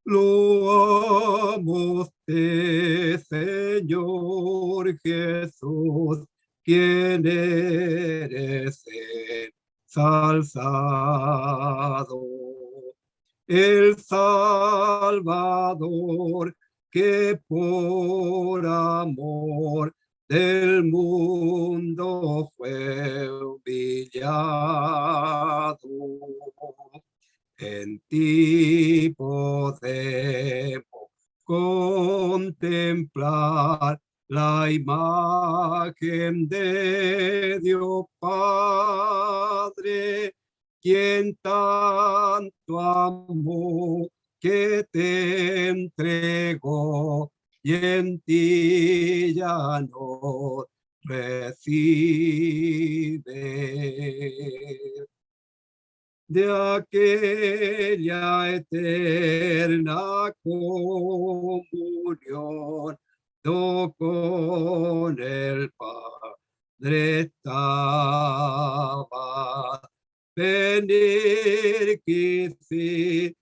Loamos te, Señor Jesús, quien eres ensalzado. El Salvador que por amor del mundo fue humillado. En ti podemos contemplar la imagen de Dios Padre, quien tanto amó que te entregó y en ti ya no recibe de aquella eterna comunión con el Padre estaba. Venir quisiste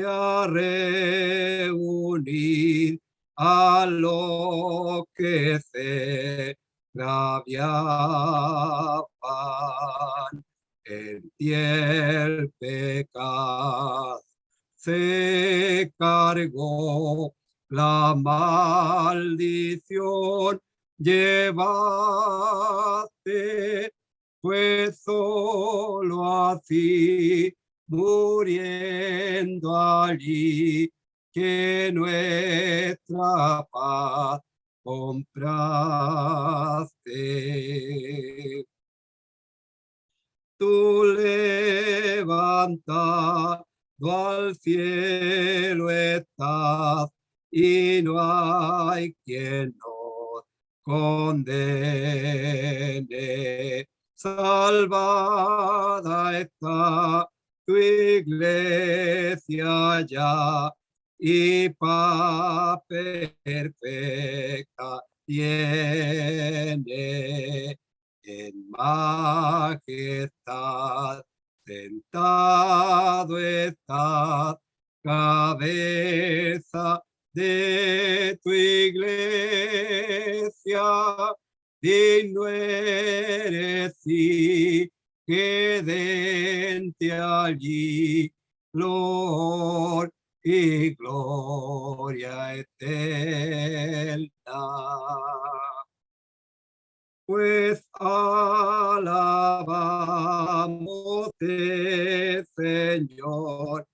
a reunir a los que se extraviaban. En ti el pecado se cargó, la maldición llevaste, pues solo así, muriendo allí, que nuestra paz compraste. Tú levantado al cielo estás y no hay quien nos condene. Salvada está tu iglesia ya y paz perfecta tiene en majestad, sentado estás, cabeza de tu iglesia, digno eres y quedente allí, flor y gloria eterna. Pues alabamos, Señor,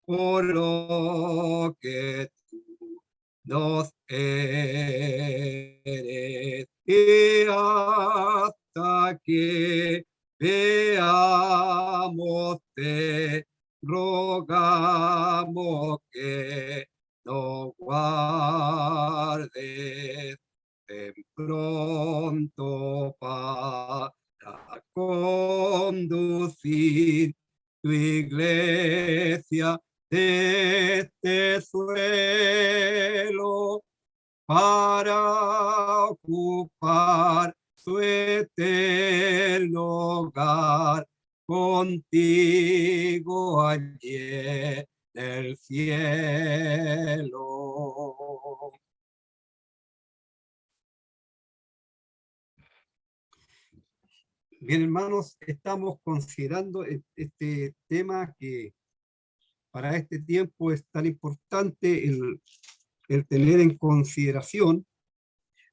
por lo que tú nos eres. Y hasta que veamos, te rogamos que nos guardes pronto para conducir tu iglesia de este suelo para ocupar su eterno hogar contigo allí en el cielo. Bien, hermanos, estamos considerando este tema que para este tiempo es tan importante el tener en consideración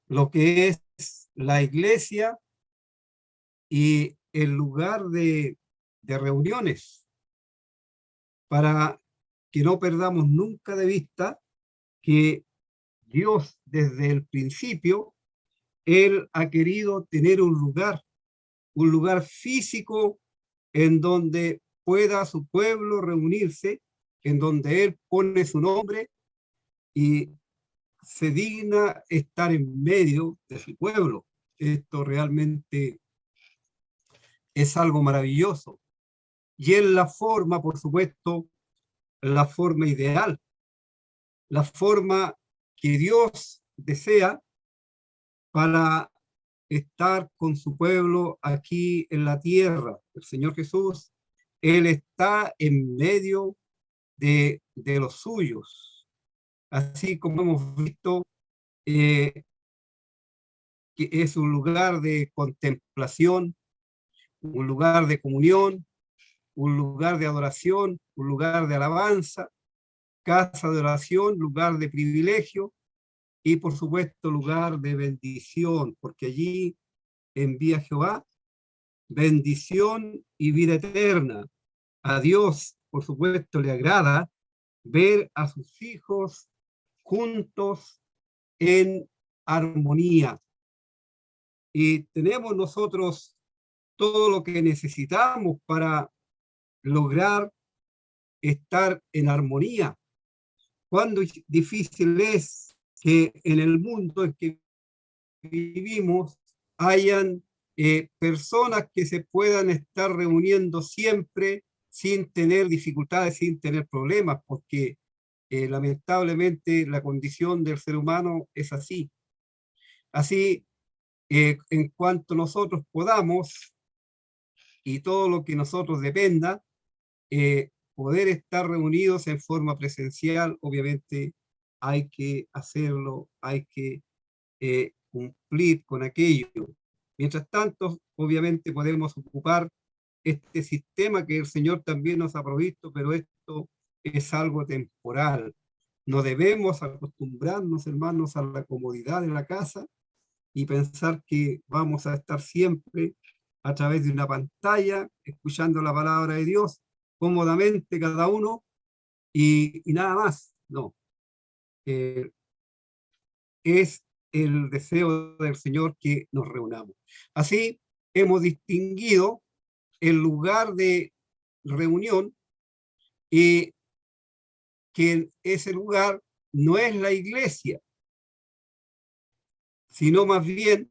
lo que es la iglesia y el lugar de reuniones, para que no perdamos nunca de vista que Dios desde el principio, Él ha querido tener un lugar físico en donde pueda su pueblo reunirse, en donde Él pone su nombre y se digna estar en medio de su pueblo. Esto realmente es algo maravilloso. Y es la forma, por supuesto, la forma ideal, la forma que Dios desea para estar con su pueblo aquí en la tierra. El Señor Jesús, Él está en medio de los suyos. así como hemos visto eh, que es un lugar de contemplación, un lugar de comunión, un lugar de adoración, un lugar de alabanza, casa de oración, lugar de privilegio y por supuesto lugar de bendición, porque allí envía Jehová bendición y vida eterna. A Dios, por supuesto, le agrada ver a sus hijos juntos en armonía. Y tenemos nosotros todo lo que necesitamos para lograr estar en armonía. Cuán difícil es que en el mundo en que vivimos hayan personas que se puedan estar reuniendo siempre sin tener dificultades, sin tener problemas, porque lamentablemente la condición del ser humano es así. Así, en cuanto nosotros podamos y todo lo que nosotros dependa, poder estar reunidos en forma presencial, obviamente hay que hacerlo, hay que cumplir con aquello. Mientras tanto, obviamente podemos ocupar este sistema que el Señor también nos ha provisto, pero esto es algo temporal. No debemos acostumbrarnos, hermanos, a la comodidad de la casa y pensar que vamos a estar siempre a través de una pantalla, escuchando la palabra de Dios, cómodamente cada uno, y nada más. No. Eh, es el deseo del Señor que nos reunamos. Así hemos distinguido el lugar de reunión y que ese lugar no es la iglesia, sino más bien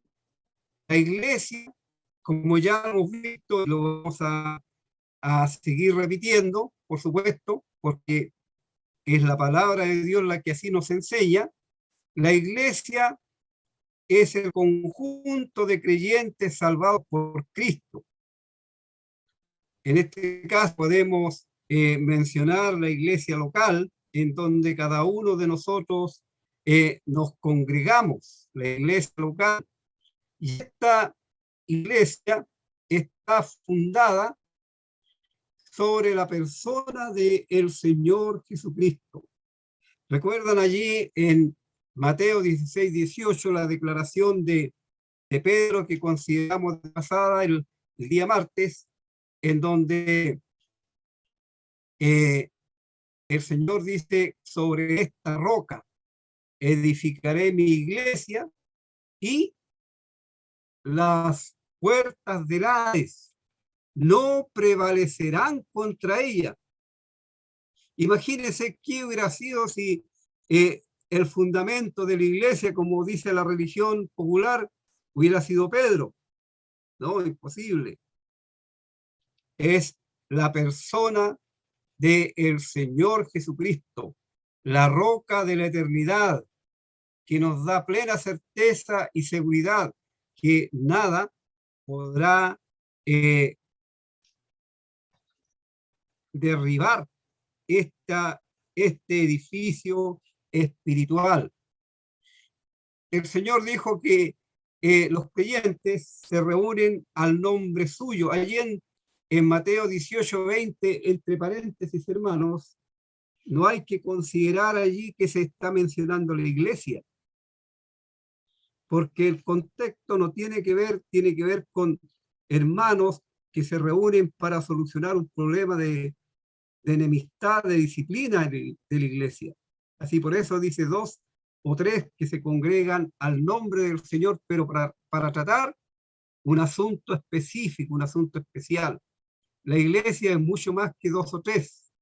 la iglesia, como ya hemos visto, lo vamos a seguir repitiendo, por supuesto, porque es la palabra de Dios la que así nos enseña. La iglesia es el conjunto de creyentes salvados por Cristo. En este caso podemos mencionar la iglesia local, en donde cada uno de nosotros nos congregamos, la iglesia local. Y esta iglesia está fundada sobre la persona del Señor Jesucristo. ¿Recuerdan allí en Mateo 16, 18 la declaración de Pedro que consideramos de pasada el día martes, en donde el Señor dice, sobre esta roca edificaré mi iglesia y las puertas del Hades no prevalecerán contra ella? Imagínense qué hubiera sido si el fundamento de la iglesia, como dice la religión popular, hubiera sido Pedro. No, imposible. Es la persona del Señor Jesucristo, la roca de la eternidad, que nos da plena certeza y seguridad que nada podrá derribar este edificio espiritual. El Señor dijo que los creyentes se reúnen al nombre suyo. Allí en Mateo 18, 20, entre paréntesis, hermanos, no hay que considerar allí que se está mencionando la iglesia, porque el contexto no tiene que ver con hermanos que se reúnen para solucionar un problema de enemistad, de disciplina de la iglesia. Así por eso dice 2 o 3 que se congregan al nombre del Señor, pero para tratar un asunto específico, un asunto especial. La iglesia es mucho más que 2 o 3,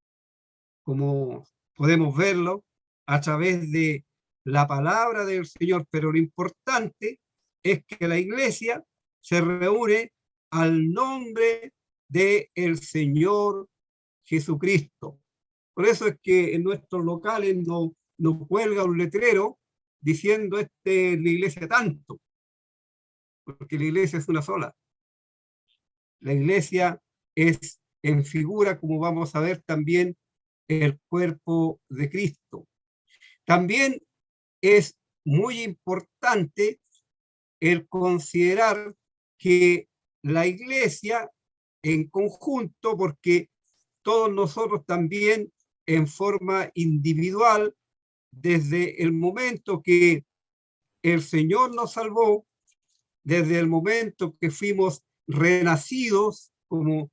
como podemos verlo a través de la palabra del Señor, pero lo importante es que la iglesia se reúne al nombre del Señor Jesucristo. Por eso es que en nuestros locales no cuelga un letrero diciendo la iglesia tanto, porque la iglesia es una sola. La iglesia es en figura, como vamos a ver también, el cuerpo de Cristo. También es muy importante el considerar que la iglesia en conjunto, porque todos nosotros también en forma individual, desde el momento que el Señor nos salvó, desde el momento que fuimos renacidos, como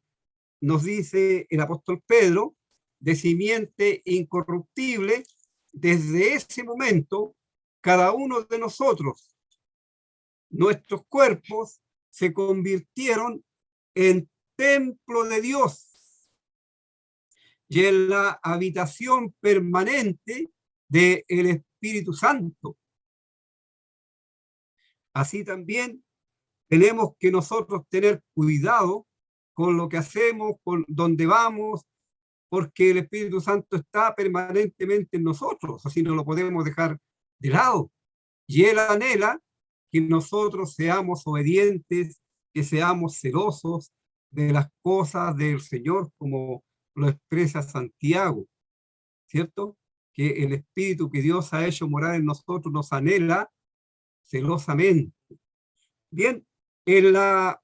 nos dice el apóstol Pedro, de simiente incorruptible, desde ese momento, cada uno de nosotros, nuestros cuerpos se convirtieron en templo de Dios y en la habitación permanente del Espíritu Santo. Así también tenemos que nosotros tener cuidado con lo que hacemos, con donde vamos, porque el Espíritu Santo está permanentemente en nosotros, así no lo podemos dejar de lado. Y Él anhela que nosotros seamos obedientes, que seamos celosos de las cosas del Señor, como lo expresa Santiago, ¿cierto? Que el Espíritu que Dios ha hecho morar en nosotros nos anhela celosamente. Bien, en la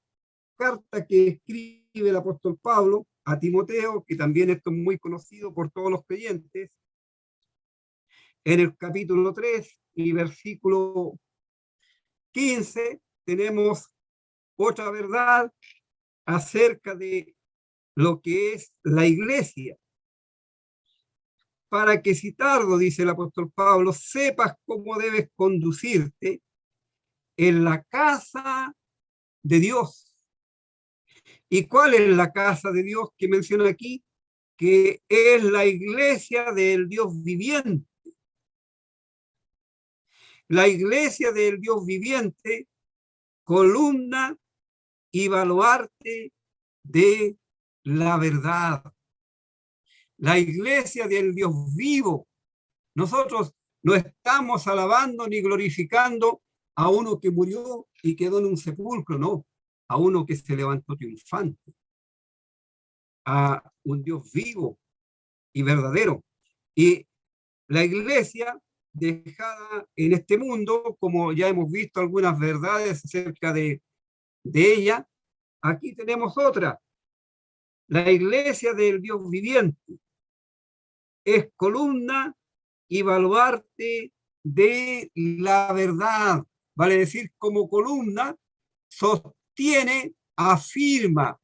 carta que escribe el apóstol Pablo a Timoteo, que también esto es muy conocido por todos los creyentes, en el capítulo 3 y versículo 15 tenemos otra verdad acerca de lo que es la iglesia. Para que si tardo, dice el apóstol Pablo, sepas cómo debes conducirte en la casa de Dios. ¿Y cuál es la casa de Dios que menciona aquí? Que es la iglesia del Dios viviente. La iglesia del Dios viviente, columna y baluarte de la verdad. La iglesia del Dios vivo. Nosotros no estamos alabando ni glorificando a uno que murió y quedó en un sepulcro, no, a uno que se levantó triunfante, a un Dios vivo y verdadero. Y la iglesia dejada en este mundo, como ya hemos visto algunas verdades acerca de ella, aquí tenemos otra. La iglesia del Dios viviente es columna y baluarte de la verdad. Vale decir, como columna, sostiene, afirma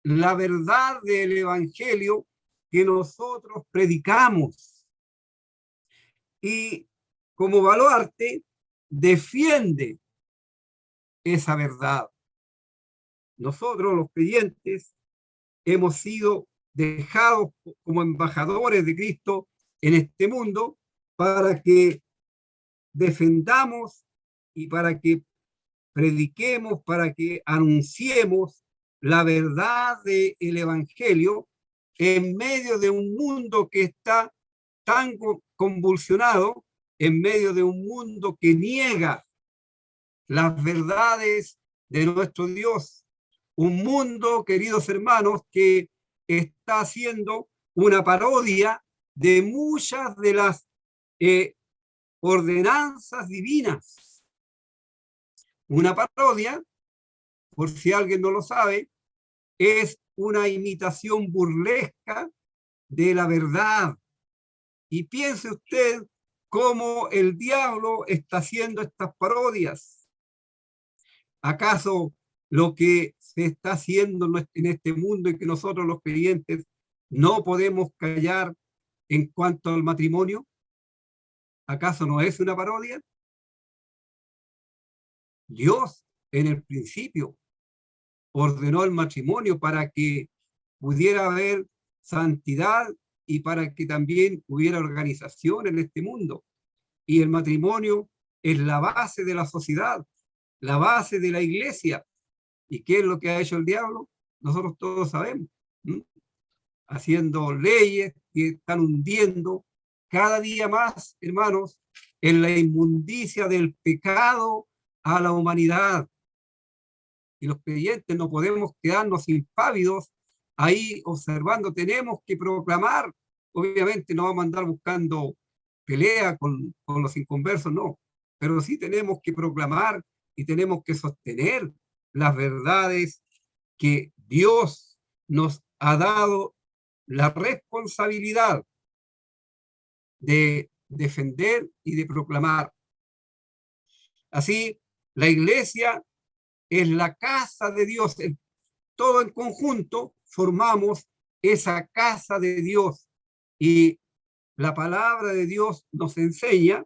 la verdad del evangelio que nosotros predicamos. Y como baluarte, defiende esa verdad. Nosotros, los creyentes, hemos sido dejados como embajadores de Cristo en este mundo para que defendamos y para que prediquemos, para que anunciemos la verdad del Evangelio en medio de un mundo que está tan convulsionado, en medio de un mundo que niega las verdades de nuestro Dios. Un mundo, queridos hermanos, que está haciendo una parodia de muchas de las ordenanzas divinas. Una parodia, por si alguien no lo sabe, es una imitación burlesca de la verdad. Y piense usted cómo el diablo está haciendo estas parodias. ¿Acaso lo que se está haciendo en este mundo y que nosotros los creyentes no podemos callar en cuanto al matrimonio? ¿Acaso no es una parodia? Dios en el principio ordenó el matrimonio para que pudiera haber santidad y para que también hubiera organización en este mundo. Y el matrimonio es la base de la sociedad, la base de la iglesia. ¿Y qué es lo que ha hecho el diablo? Nosotros todos sabemos. Haciendo leyes que están hundiendo cada día más, hermanos, en la inmundicia del pecado a la humanidad. Y los creyentes no podemos quedarnos impávidos ahí observando, tenemos que proclamar. Obviamente no vamos a andar buscando pelea con los inconversos, no. Pero sí tenemos que proclamar y tenemos que sostener las verdades que Dios nos ha dado la responsabilidad de defender y de proclamar. Así, la iglesia es la casa de Dios. Todo en conjunto formamos esa casa de Dios. Y la palabra de Dios nos enseña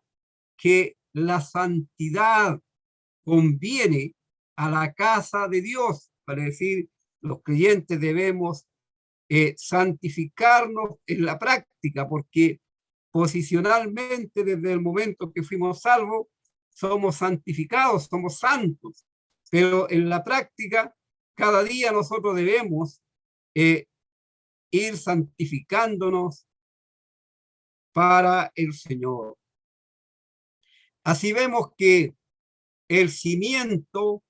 que la santidad conviene a la casa de Dios. Para decir, los creyentes debemos santificarnos en la práctica, porque posicionalmente desde el momento que fuimos salvos, somos santificados, somos santos, pero en la práctica, cada día nosotros debemos ir santificándonos para el Señor. Así vemos que el cimiento,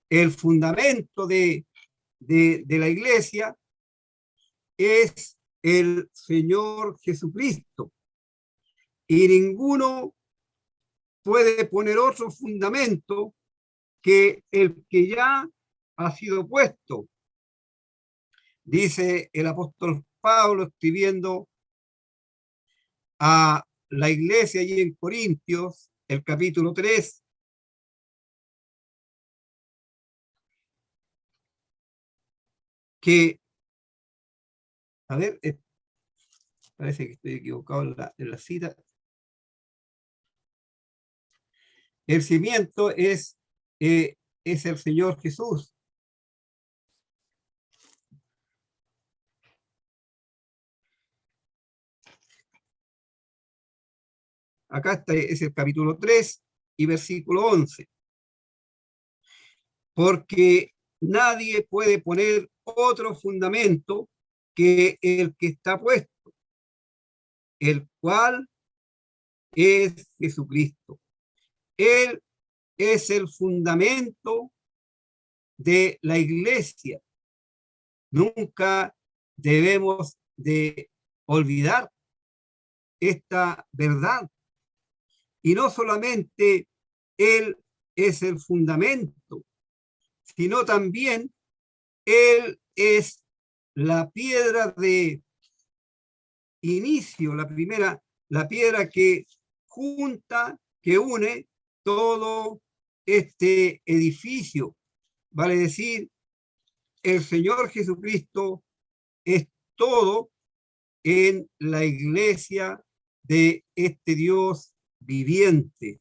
el fundamento de la iglesia es el Señor Jesucristo. Y ninguno puede poner otro fundamento que el que ya ha sido puesto. Dice el apóstol Pablo escribiendo a la iglesia allí en Corintios, el capítulo 3, que, a ver, parece que estoy equivocado en la cita. El cimiento es el Señor Jesús. Acá está, es el capítulo 3 y versículo 11. Porque nadie puede poner otro fundamento que el que está puesto, el cual es Jesucristo. Él es el fundamento de la iglesia. Nunca debemos de olvidar esta verdad. Y no solamente Él es el fundamento, sino también Él es la piedra de inicio, la piedra que junta, que une todo este edificio. Vale decir, el Señor Jesucristo es todo en la iglesia de este Dios viviente.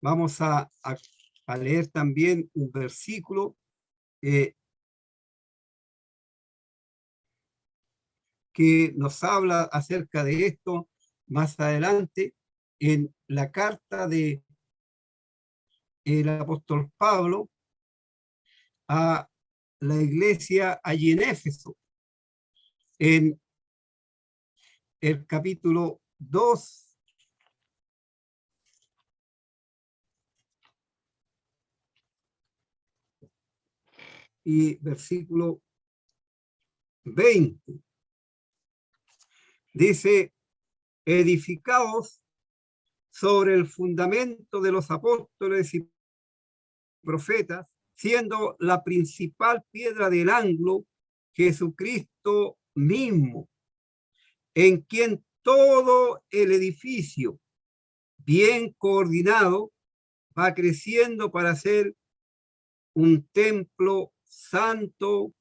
Vamos a leer también un versículo que nos habla acerca de esto más adelante en la carta de el apóstol Pablo a la iglesia allí en Éfeso, en el capítulo 2 y versículo 20. Dice, edificaos sobre el fundamento de los apóstoles y profetas, siendo la principal piedra del ángulo Jesucristo mismo, en quien todo el edificio, bien coordinado, va creciendo para ser un templo santo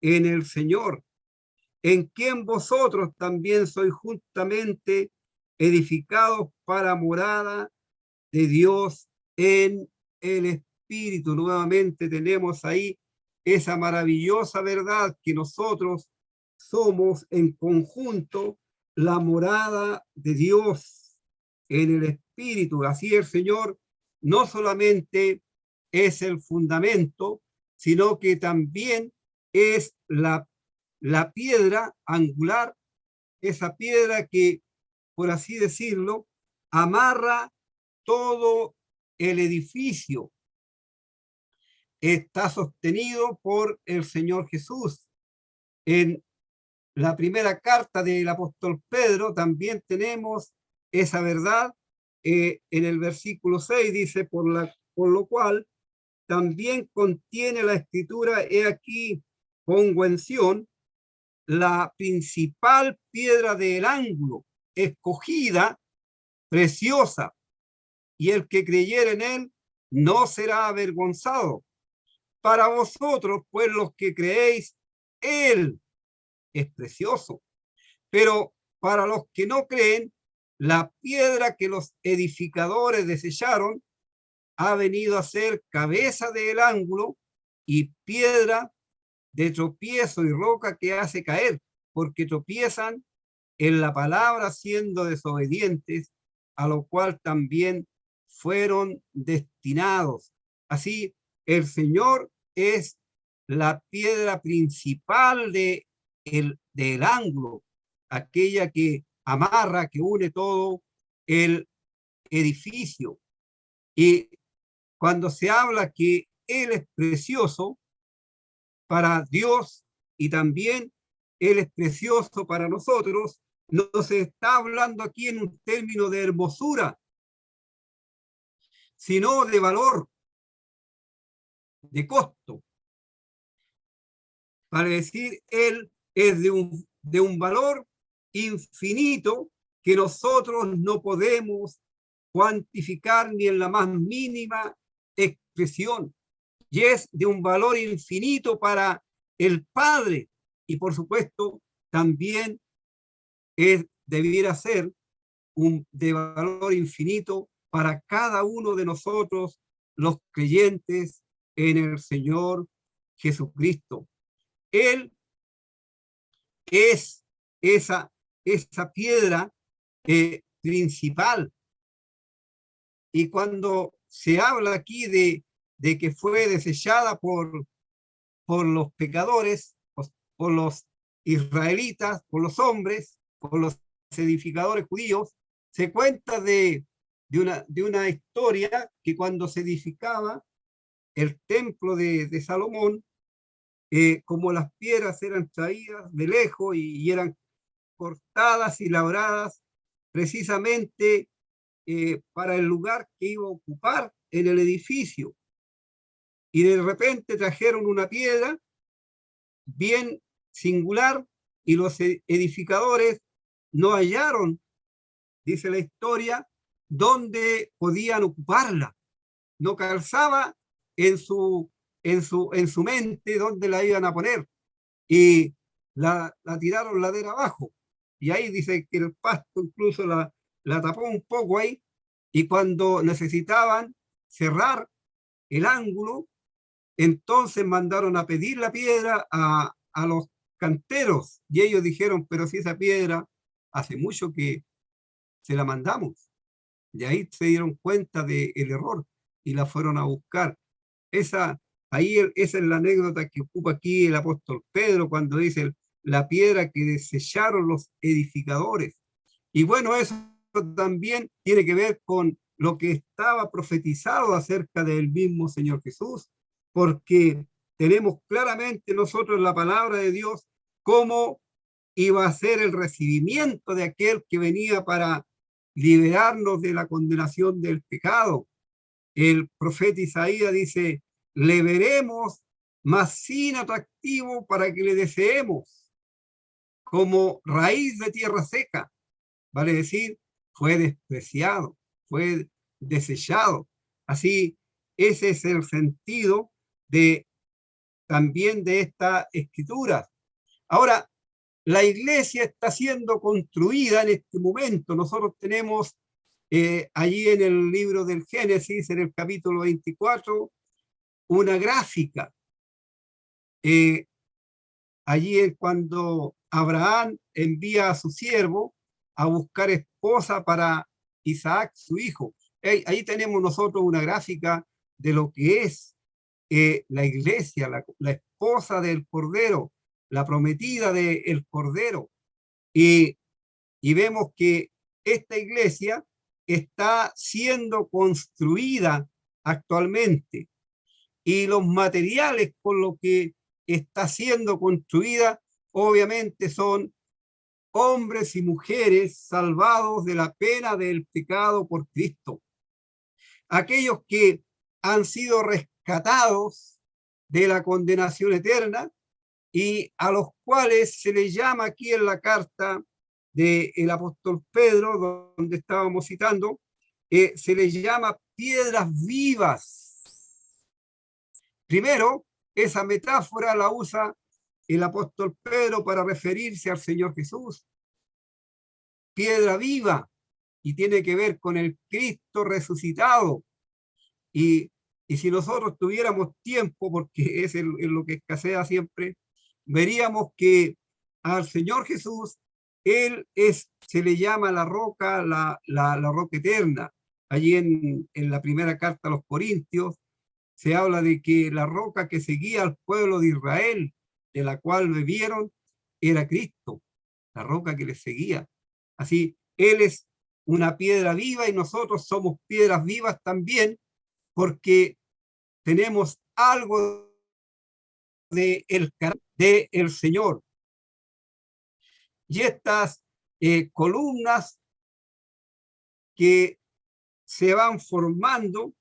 en el Señor, en quien vosotros también sois justamente edificados para morada de Dios en el Espíritu. Nuevamente tenemos ahí esa maravillosa verdad que nosotros somos en conjunto la morada de Dios en el Espíritu. Así el Señor no solamente es el fundamento, sino que también es la piedra angular, esa piedra que, por así decirlo, amarra todo el edificio. Está sostenido por el Señor Jesús en la primera carta del apóstol Pedro, también tenemos esa verdad. En el versículo 6 dice, por lo cual también contiene la escritura, he aquí, pongo en Sión la principal piedra del ángulo, escogida, preciosa, y el que creyere en él no será avergonzado. Para vosotros, pues los que creéis, él es precioso. Pero para los que no creen, la piedra que los edificadores desecharon ha venido a ser cabeza del ángulo y piedra de tropiezo y roca que hace caer, porque tropiezan en la palabra siendo desobedientes, a lo cual también fueron destinados. Así, el Señor es la piedra principal del ángulo, aquella que amarra, que une todo el edificio. Y cuando se habla que Él es precioso para Dios y también Él es precioso para nosotros, no se está hablando aquí en un término de hermosura, sino de valor, de costo. Para decir, Él es de un valor infinito que nosotros no podemos cuantificar ni en la más mínima expresión. Y es de un valor infinito para el Padre. Y por supuesto, también debiera ser de valor infinito para cada uno de nosotros, los creyentes en el Señor Jesucristo. Él es esa piedra principal. Y cuando se habla aquí de que fue desechada por los pecadores, por los israelitas, por los hombres, por los edificadores judíos, se cuenta de una historia que cuando se edificaba el templo de Salomón, como las piedras eran traídas de lejos y eran cortadas y labradas precisamente para el lugar que iba a ocupar en el edificio. Y de repente trajeron una piedra bien singular y los edificadores no hallaron, dice la historia, dónde podían ocuparla. No calzaba en su mente dónde la iban a poner. Y la tiraron ladera abajo. Y ahí dice que el pasto incluso la tapó un poco ahí. Y cuando necesitaban cerrar el ángulo, entonces mandaron a pedir la piedra a los canteros. Y ellos dijeron, pero si esa piedra hace mucho que se la mandamos. Y ahí se dieron cuenta del error y la fueron a buscar. Esa es la anécdota que ocupa aquí el apóstol Pedro cuando dice la piedra que desecharon los edificadores. Y bueno, eso también tiene que ver con lo que estaba profetizado acerca del mismo Señor Jesús, porque tenemos claramente nosotros la palabra de Dios cómo iba a ser el recibimiento de aquel que venía para liberarnos de la condenación del pecado. El profeta Isaías dice, le veremos, mas sin atractivo para que le deseemos, como raíz de tierra seca, vale decir, fue despreciado, fue desechado. Así, ese es el sentido también de esta escritura. Ahora, la iglesia está siendo construida en este momento. Nosotros tenemos allí en el libro del Génesis, en el capítulo 24, una gráfica. Allí es cuando Abraham envía a su siervo a buscar esposa para Isaac, su hijo. Ahí tenemos nosotros una gráfica de lo que es la iglesia, la esposa del Cordero, la prometida del Cordero. Y vemos que esta iglesia está siendo construida actualmente y los materiales con los que está siendo construida obviamente son hombres y mujeres salvados de la pena del pecado por Cristo. Aquellos que han sido rescatados de la condenación eterna y a los cuales se les llama aquí en la carta del apóstol Pedro, donde estábamos citando, se les llama piedras vivas. Primero, esa metáfora la usa el apóstol Pedro para referirse al Señor Jesús. Piedra viva, y tiene que ver con el Cristo resucitado. Y si nosotros tuviéramos tiempo, porque es lo que escasea siempre, veríamos que al Señor Jesús, Él se le llama la roca, la roca eterna. Allí en la primera carta a los Corintios se habla de que la roca que seguía al pueblo de Israel, de la cual bebieron, era Cristo, la roca que les seguía. Así, Él es una piedra viva y nosotros somos piedras vivas también, porque tenemos algo del carácter del Señor. Y estas columnas que se van formando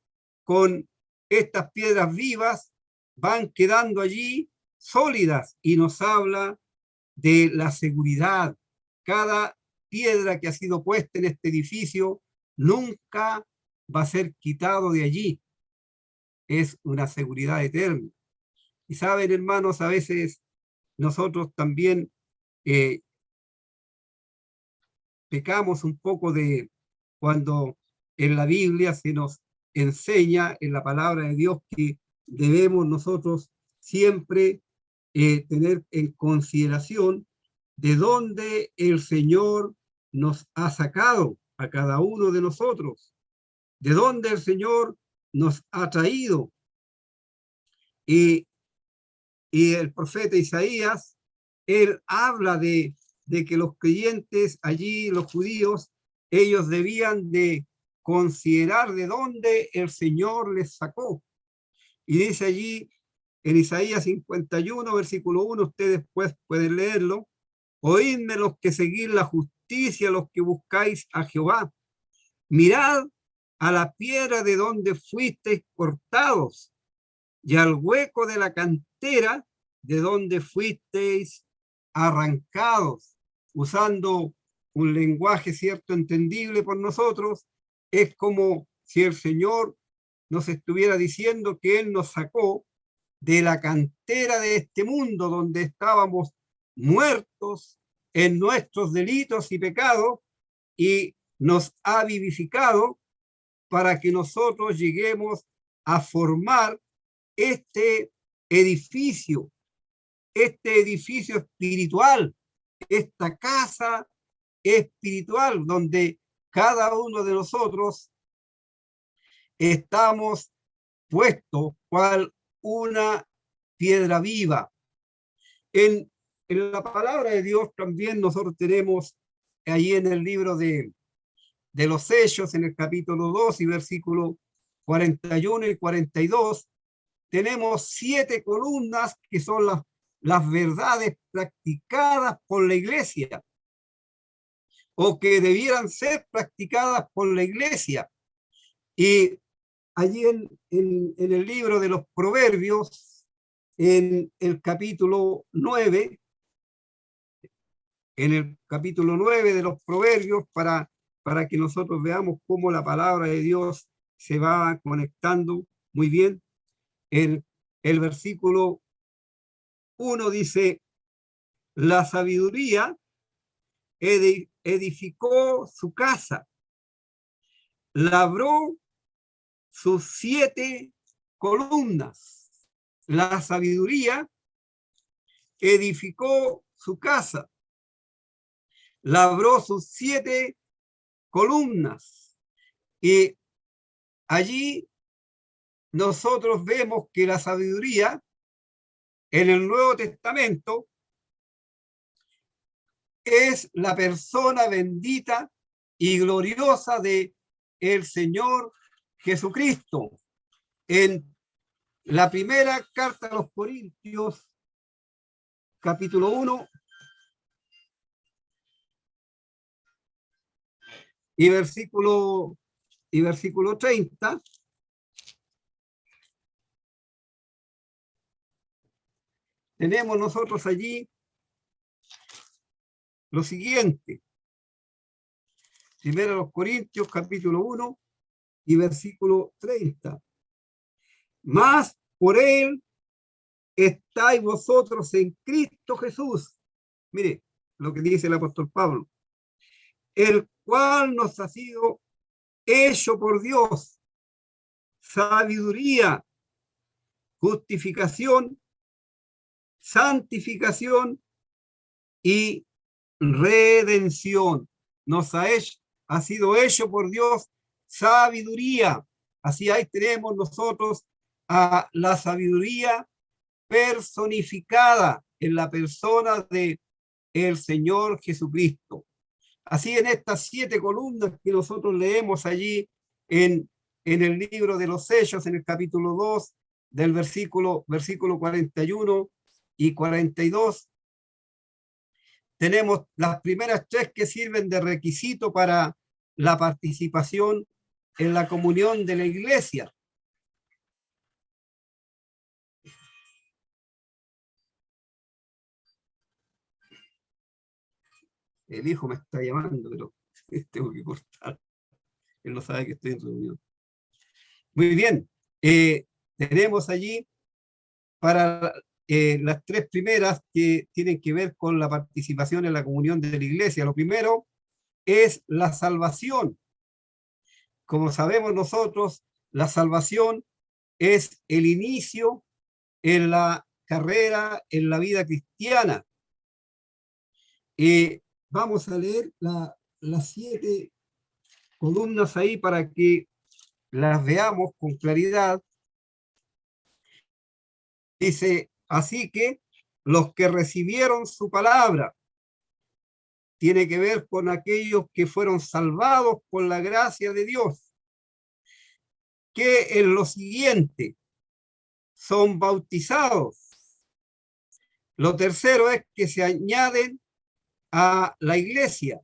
con estas piedras vivas van quedando allí sólidas, y nos habla de la seguridad. Cada piedra que ha sido puesta en este edificio nunca va a ser quitado de allí. Es una seguridad eterna. Y saben, hermanos, a veces nosotros también pecamos un poco de cuando en la Biblia se nos enseña en la palabra de Dios que debemos nosotros siempre tener en consideración de dónde el Señor nos ha sacado a cada uno de nosotros, de dónde el Señor nos ha traído. Y el profeta Isaías, él habla de que los creyentes allí, los judíos, ellos debían de considerar de dónde el Señor les sacó. Y dice allí en Isaías 51, versículo 1, ustedes después pueden leerlo: oídme los que seguís la justicia, los que buscáis a Jehová. Mirad a la piedra de donde fuisteis cortados, y al hueco de la cantera de donde fuisteis arrancados. Usando un lenguaje cierto entendible por nosotros, es como si el Señor nos estuviera diciendo que Él nos sacó de la cantera de este mundo, donde estábamos muertos en nuestros delitos y pecados, y nos ha vivificado para que nosotros lleguemos a formar este edificio espiritual, esta casa espiritual, donde cada uno de nosotros estamos puestos cual una piedra viva. En la palabra de Dios también nosotros tenemos ahí en el libro de los Hechos, en el capítulo 2 y versículo 41 y 42, tenemos 7 columnas que son las verdades practicadas por la iglesia, o que debieran ser practicadas por la iglesia. Y allí en el libro de los Proverbios, en el capítulo 9, de los Proverbios, para que nosotros veamos cómo la palabra de Dios se va conectando muy bien. El versículo 1 dice: la sabiduría edificó su casa, labró sus 7 columnas. La sabiduría edificó su casa, labró sus 7 columnas. Y allí nosotros vemos que la sabiduría en el Nuevo Testamento es la persona bendita y gloriosa de el Señor Jesucristo. En la primera carta a los Corintios, capítulo 1, y versículo 30, tenemos nosotros allí lo siguiente. Primero los Corintios, capítulo 1 y versículo 30. Mas por él estáis vosotros en Cristo Jesús. Mire lo que dice el apóstol Pablo. El cual nos ha sido hecho por Dios sabiduría, justificación, santificación y redención. Ha sido hecho por Dios sabiduría. Así ahí tenemos nosotros a la sabiduría personificada en la persona de el Señor Jesucristo. Así en estas 7 columnas que nosotros leemos allí en el libro de los Hechos, en el capítulo 2, del versículo 41 y 42, tenemos las primeras 3 que sirven de requisito para la participación en la comunión de la iglesia. El hijo me está llamando, pero tengo que cortar. Él no sabe que estoy en reunión. Muy bien. Tenemos allí para las 3 primeras que tienen que ver con la participación en la comunión de la iglesia. Lo primero es la salvación. Como sabemos nosotros, la salvación es el inicio en la carrera, en la vida cristiana. Vamos a leer las 7 columnas ahí para que las veamos con claridad. Dice, así que los que recibieron su palabra, tiene que ver con aquellos que fueron salvados por la gracia de Dios, que en lo siguiente son bautizados. Lo tercero es que se añaden a la iglesia.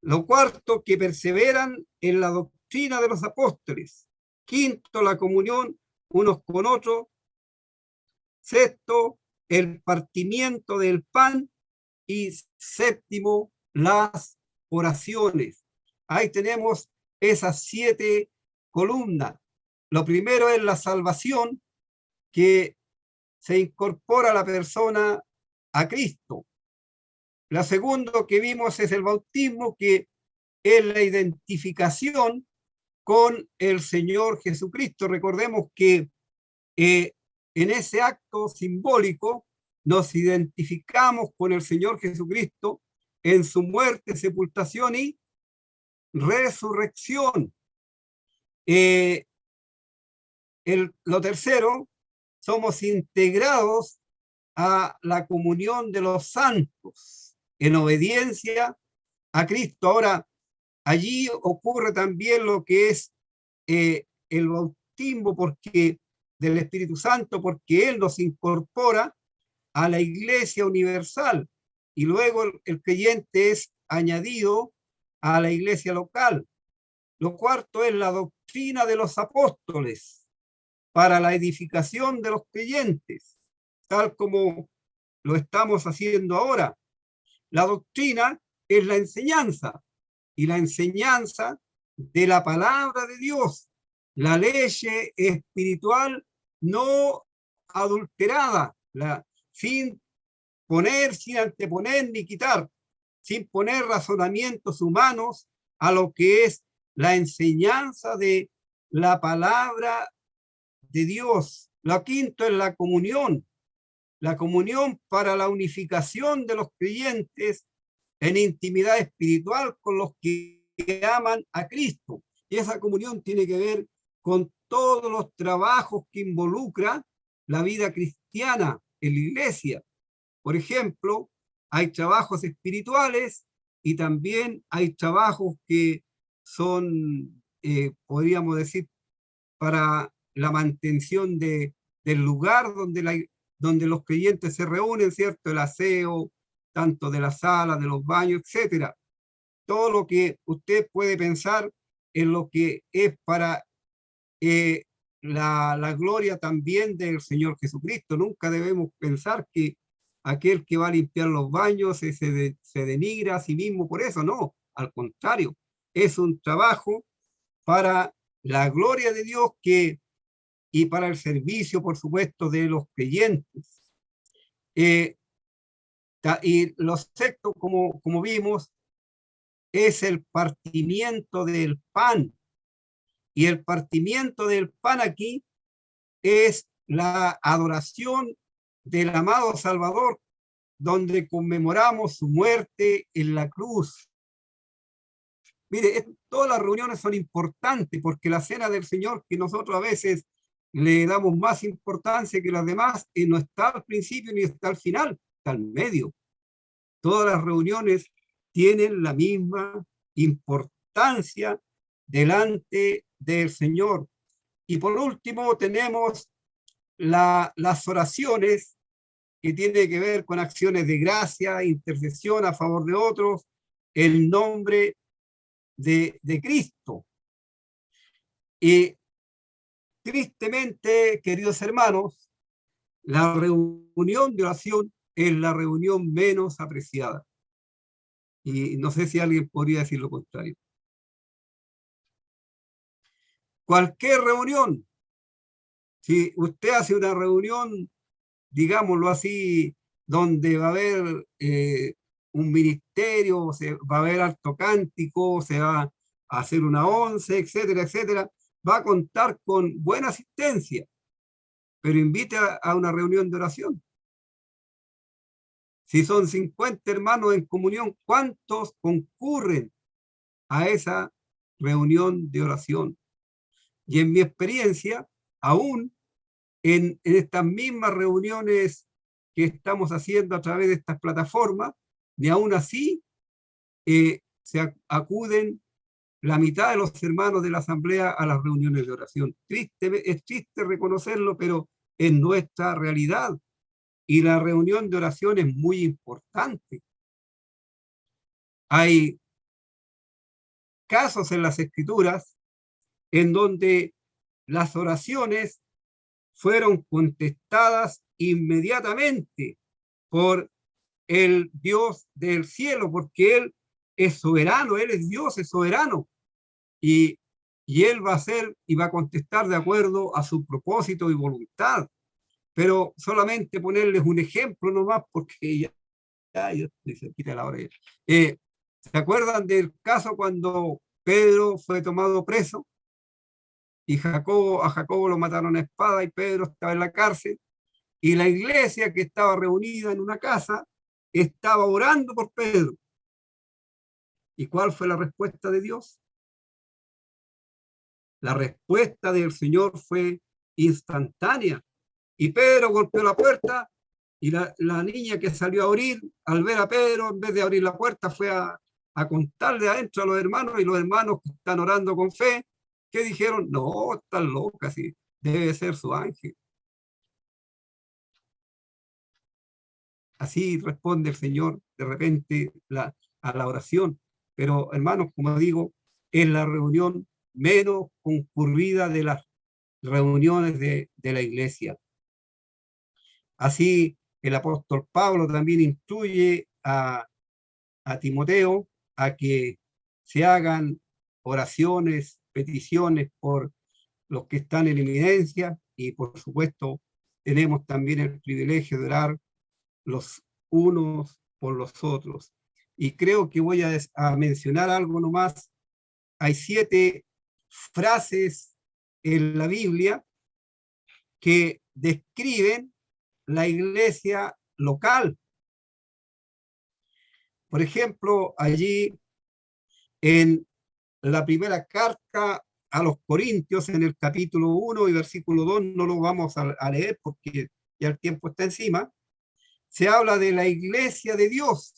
Lo cuarto, que perseveran en la doctrina de los apóstoles. Quinto, la comunión unos con otros. Sexto, el partimiento del pan. Y séptimo, las oraciones. Ahí tenemos esas 7 columnas. Lo primero es la salvación, que se incorpora a la persona a Cristo. Lo segundo que vimos es el bautismo, que es la identificación con el Señor Jesucristo. Recordemos que en ese acto simbólico nos identificamos con el Señor Jesucristo en su muerte, sepultación y resurrección. Lo tercero, somos integrados a la comunión de los santos en obediencia a Cristo. Ahora, allí ocurre también lo que es el bautismo del Espíritu Santo, porque Él nos incorpora a la Iglesia universal y luego el creyente es añadido a la iglesia local. Lo cuarto es la doctrina de los apóstoles para la edificación de los creyentes, tal como lo estamos haciendo ahora. La doctrina es la enseñanza, y la enseñanza de la palabra de Dios, la ley espiritual no adulterada, sin anteponer ni quitar, sin poner razonamientos humanos a lo que es la enseñanza de la palabra de Dios. Lo quinto es la comunión para la unificación de los creyentes en intimidad espiritual con los que aman a Cristo. Y esa comunión tiene que ver con todos los trabajos que involucra la vida cristiana en la iglesia. Por ejemplo, hay trabajos espirituales y también hay trabajos que son, podríamos decir, para la mantención del lugar donde los creyentes se reúnen, ¿cierto? El aseo, tanto de la sala, de los baños, etcétera. todo lo que usted puede pensar en lo que es para la gloria también del Señor Jesucristo. Nunca debemos pensar que aquel que va a limpiar los baños se denigra a sí mismo por eso. No, al contrario, es un trabajo para la gloria de Dios y para el servicio, por supuesto, de los creyentes. Y lo sexto, como vimos, es el partimiento del pan. Y el partimiento del pan aquí es la adoración del amado Salvador, donde conmemoramos su muerte en la cruz. Mire, todas las reuniones son importantes porque la cena del Señor, que nosotros a veces le damos más importancia que las demás, no está al principio ni está al final, está al medio. Todas las reuniones tienen la misma importancia delante del Señor. Y por último tenemos las oraciones, que tiene que ver con acciones de gracia, intercesión a favor de otros, en nombre de Cristo. Y tristemente, queridos hermanos, la reunión de oración es la reunión menos apreciada. Y no sé si alguien podría decir lo contrario. Cualquier reunión, si usted hace una reunión, digámoslo así, donde va a haber un ministerio, va a haber alto cántico, se va a hacer una once, etcétera, etcétera, va a contar con buena asistencia, pero invite a una reunión de oración. Si son 50 hermanos en comunión, ¿cuántos concurren a esa reunión de oración? Y en mi experiencia, aún en estas mismas reuniones que estamos haciendo a través de estas plataformas, ni aún así se acuden la mitad de los hermanos de la asamblea a las reuniones de oración. Es triste reconocerlo, pero es nuestra realidad. Y la reunión de oración es muy importante. Hay casos en las Escrituras en donde las oraciones fueron contestadas inmediatamente por el Dios del cielo, porque Él es soberano, Él es Dios, es soberano. Y Él va a hacer y va a contestar de acuerdo a su propósito y voluntad. Pero solamente ponerles un ejemplo nomás, porque ya se quita la hora. ¿Se acuerdan del caso cuando Pedro fue tomado preso? Y a Jacobo lo mataron a espada y Pedro estaba en la cárcel, y la iglesia que estaba reunida en una casa estaba orando por Pedro. ¿Y cuál fue la respuesta de Dios? La respuesta del Señor fue instantánea. Y Pedro golpeó la puerta y la niña que salió a abrir, al ver a Pedro, en vez de abrir la puerta, fue a contarle adentro a los hermanos, y los hermanos que están orando con fe, que dijeron, no, está loca, sí, debe ser su ángel. Así responde el Señor de repente a la oración. Pero, hermanos, como digo, es la reunión menos concurrida de las reuniones de la iglesia. Así, el apóstol Pablo también instruye a Timoteo a que se hagan oraciones, peticiones por los que están en eminencia, y por supuesto tenemos también el privilegio de orar los unos por los otros. Y creo que voy a mencionar algo nomás. Hay 7 frases en la Biblia que describen la iglesia local. Por ejemplo, allí en la primera carta a los Corintios, en el capítulo 1 y versículo 2, no lo vamos a leer porque ya el tiempo está encima, se habla de la iglesia de Dios.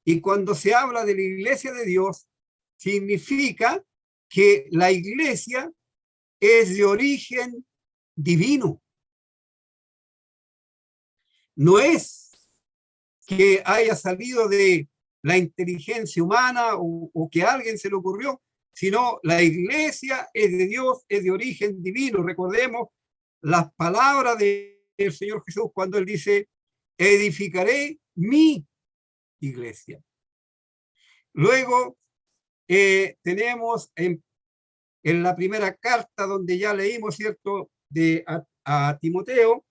Y cuando se habla de la iglesia de Dios, significa que la iglesia es de origen divino. No es que haya salido de la inteligencia humana o que a alguien se le ocurrió, sino la iglesia es de Dios, es de origen divino. Recordemos las palabras del Señor Jesús cuando Él dice, edificaré mi iglesia. Luego tenemos en la primera carta donde ya leímos, ¿cierto?, a Timoteo,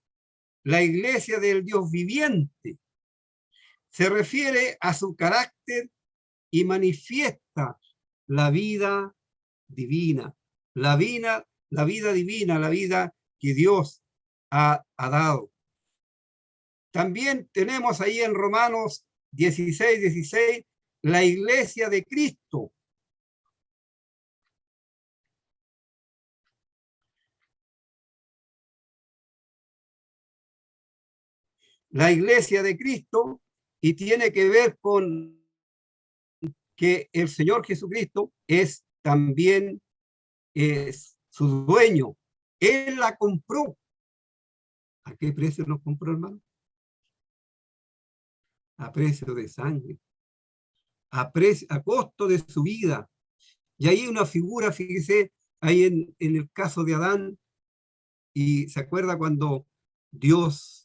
la iglesia del Dios viviente. Se refiere a su carácter y manifiesta la vida divina, la vida divina, la vida que Dios ha dado. También tenemos ahí en Romanos 16, la iglesia de Cristo. La iglesia de Cristo, y tiene que ver con que el Señor Jesucristo es también su dueño. Él la compró. ¿A qué precio nos compró, hermano? A precio de sangre, a costo de su vida. Y ahí una figura, fíjese, ahí en el caso de Adán, y se acuerda cuando Dios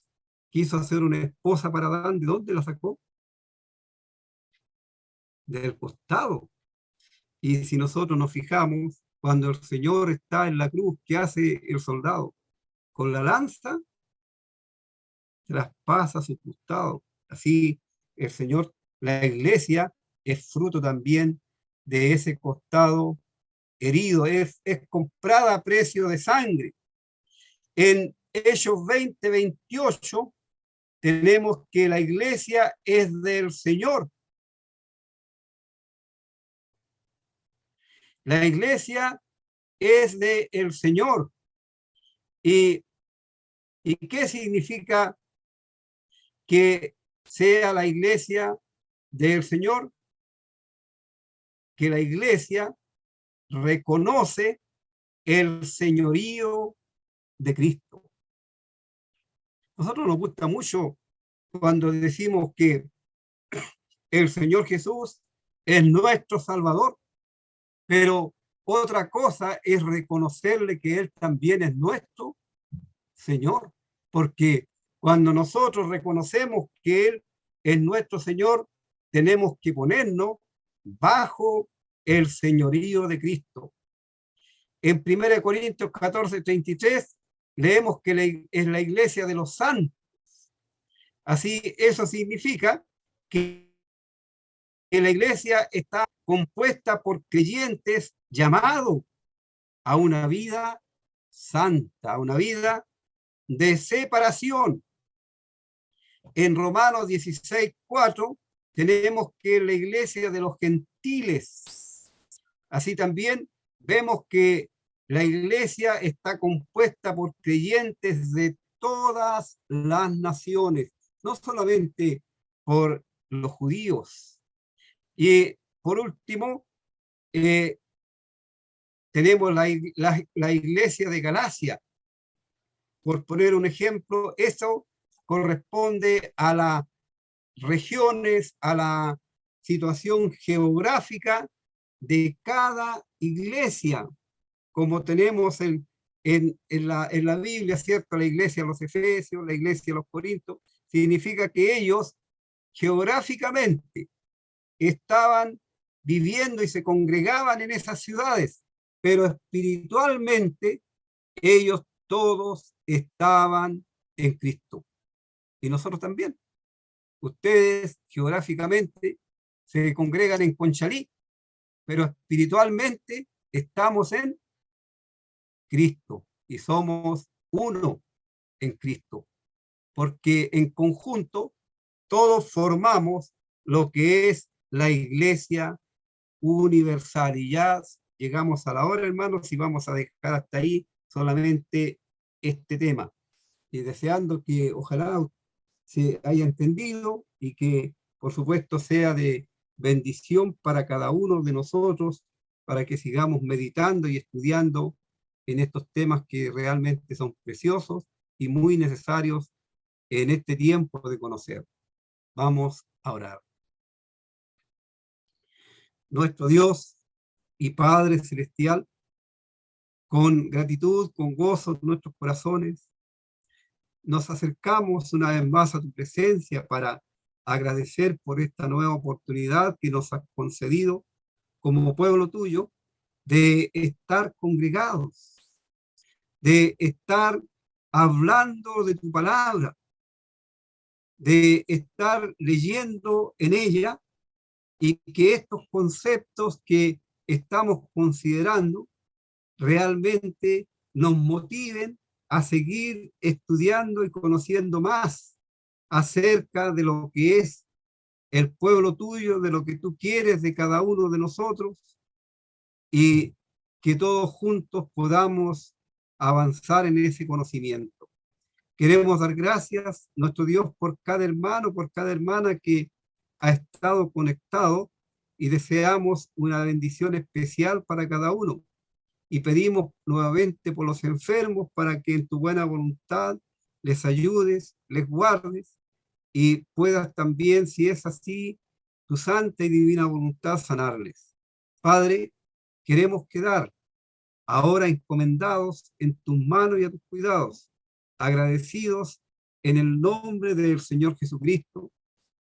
quiso hacer una esposa para Adán, ¿de dónde la sacó? Del costado. Y si nosotros nos fijamos, cuando el Señor está en la cruz, ¿qué hace el soldado? Con la lanza traspasa su costado. Así el Señor, la iglesia es fruto también de ese costado herido, es comprada a precio de sangre. En Hechos 20:28 tenemos que la iglesia es del Señor. La iglesia es del Señor. ¿Y qué significa que sea la iglesia del Señor? Que la iglesia reconoce el señorío de Cristo. Nosotros nos gusta mucho cuando decimos que el Señor Jesús es nuestro Salvador, pero otra cosa es reconocerle que Él también es nuestro Señor, porque cuando nosotros reconocemos que Él es nuestro Señor, tenemos que ponernos bajo el señorío de Cristo. En 1 Corintios 14:33 leemos que es la iglesia de los santos. Así, eso significa que la iglesia está compuesta por creyentes llamados a una vida santa, a una vida de separación. En Romanos 16:4 tenemos que la iglesia de los gentiles. Así también vemos que la iglesia está compuesta por creyentes de todas las naciones, no solamente por los judíos. Y por último, tenemos la iglesia de Galacia. Por poner un ejemplo, eso corresponde a las regiones, a la situación geográfica de cada iglesia, como tenemos en la Biblia, ¿cierto? La iglesia de los Efesios, la iglesia de los Corintios, significa que ellos geográficamente estaban viviendo y se congregaban en esas ciudades, pero espiritualmente ellos todos estaban en Cristo. Y nosotros también. Ustedes geográficamente se congregan en Conchalí, pero espiritualmente estamos en Cristo y somos uno en Cristo, porque en conjunto todos formamos lo que es la iglesia universal. Y ya llegamos a la hora, hermanos, y vamos a dejar hasta ahí solamente este tema. Y deseando que ojalá se haya entendido y que, por supuesto, sea de bendición para cada uno de nosotros, para que sigamos meditando y estudiando en estos temas que realmente son preciosos y muy necesarios en este tiempo de conocer. Vamos a orar. Nuestro Dios y Padre Celestial, con gratitud, con gozo en nuestros corazones, nos acercamos una vez más a tu presencia para agradecer por esta nueva oportunidad que nos has concedido como pueblo tuyo de estar congregados, de estar hablando de tu palabra, de estar leyendo en ella y que estos conceptos que estamos considerando realmente nos motiven a seguir estudiando y conociendo más acerca de lo que es el pueblo tuyo, de lo que tú quieres de cada uno de nosotros, y que todos juntos podamos avanzar en ese conocimiento. Queremos dar gracias, nuestro Dios, por cada hermano, por cada hermana que ha estado conectado, y deseamos una bendición especial para cada uno. Y pedimos nuevamente por los enfermos para que en tu buena voluntad les ayudes, les guardes, y puedas también, si es así, tu santa y divina voluntad sanarles. Padre, queremos quedar ahora encomendados en tus manos y a tus cuidados, agradecidos en el nombre del Señor Jesucristo,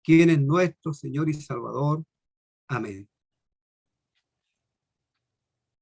quien es nuestro Señor y Salvador. Amén.